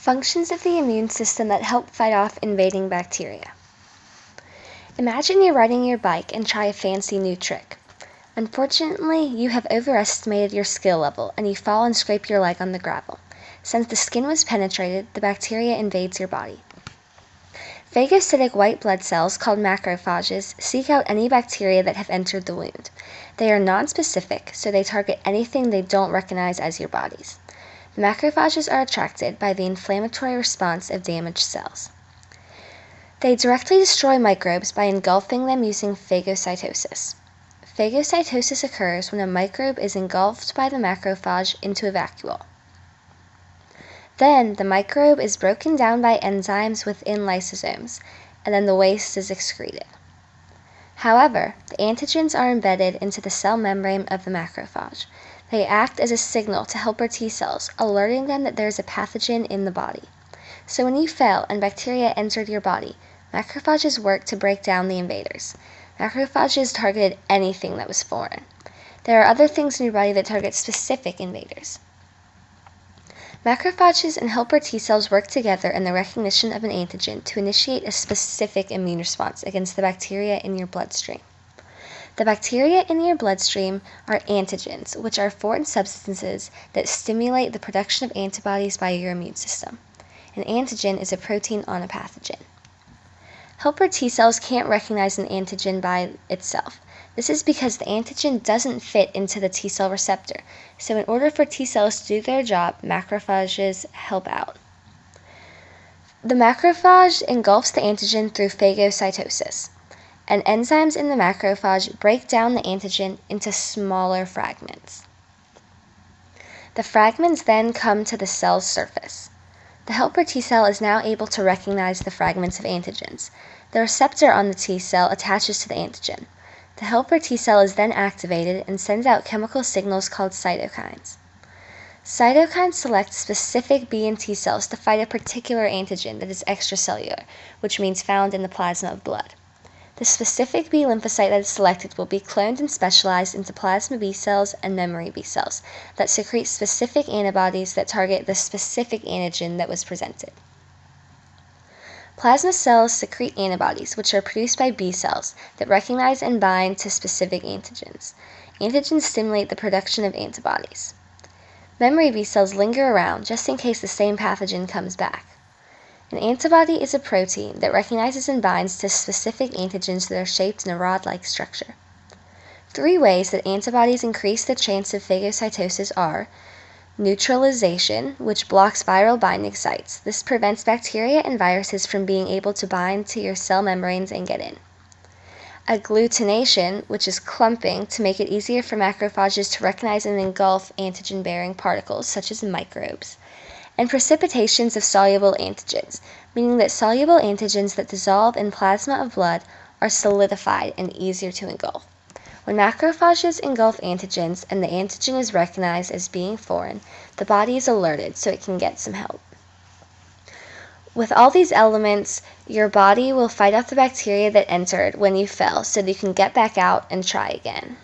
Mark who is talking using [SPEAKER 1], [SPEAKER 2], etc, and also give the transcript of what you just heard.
[SPEAKER 1] Functions of the immune system that help fight off invading bacteria. Imagine you're riding your bike and try a fancy new trick. Unfortunately, you have overestimated your skill level and you fall and scrape your leg on the gravel. Since the skin was penetrated, the bacteria invades your body. Phagocytic white blood cells, called macrophages, seek out any bacteria that have entered the wound. They are nonspecific, so they target anything they don't recognize as your body's. The macrophages are attracted by the inflammatory response of damaged cells. They directly destroy microbes by engulfing them using phagocytosis. Phagocytosis occurs when a microbe is engulfed by the macrophage into a vacuole. Then, the microbe is broken down by enzymes within lysosomes, and then the waste is excreted. However, the antigens are embedded into the cell membrane of the macrophage. They act as a signal to helper T cells, alerting them that there is a pathogen in the body. So when you fell and bacteria entered your body, macrophages work to break down the invaders. Macrophages targeted anything that was foreign. There are other things in your body that target specific invaders. Macrophages and helper T cells work together in the recognition of an antigen to initiate a specific immune response against the bacteria in your bloodstream. The bacteria in your bloodstream are antigens, which are foreign substances that stimulate the production of antibodies by your immune system. An antigen is a protein on a pathogen. Helper T cells can't recognize an antigen by itself. This is because the antigen doesn't fit into the T cell receptor, so in order for T cells to do their job, macrophages help out. The macrophage engulfs the antigen through phagocytosis, and enzymes in the macrophage break down the antigen into smaller fragments. The fragments then come to the cell's surface. The helper T cell is now able to recognize the fragments of antigens. The receptor on the T cell attaches to the antigen. The helper T cell is then activated and sends out chemical signals called cytokines. Cytokines select specific B and T cells to fight a particular antigen that is extracellular, which means found in the plasma of blood. The specific B lymphocyte that is selected will be cloned and specialized into plasma B cells and memory B cells that secrete specific antibodies that target the specific antigen that was presented. Plasma cells secrete antibodies, which are produced by B cells that recognize and bind to specific antigens. Antigens stimulate the production of antibodies. Memory B cells linger around just in case the same pathogen comes back. An antibody is a protein that recognizes and binds to specific antigens that are shaped in a rod-like structure. 3 ways that antibodies increase the chance of phagocytosis are: neutralization, which blocks viral binding sites. This prevents bacteria and viruses from being able to bind to your cell membranes and get in. Agglutination, which is clumping to make it easier for macrophages to recognize and engulf antigen-bearing particles, such as microbes. And precipitations of soluble antigens, meaning that soluble antigens that dissolve in plasma of blood are solidified and easier to engulf. When macrophages engulf antigens and the antigen is recognized as being foreign, the body is alerted so it can get some help. With all these elements, your body will fight off the bacteria that entered when you fell so that you can get back out and try again.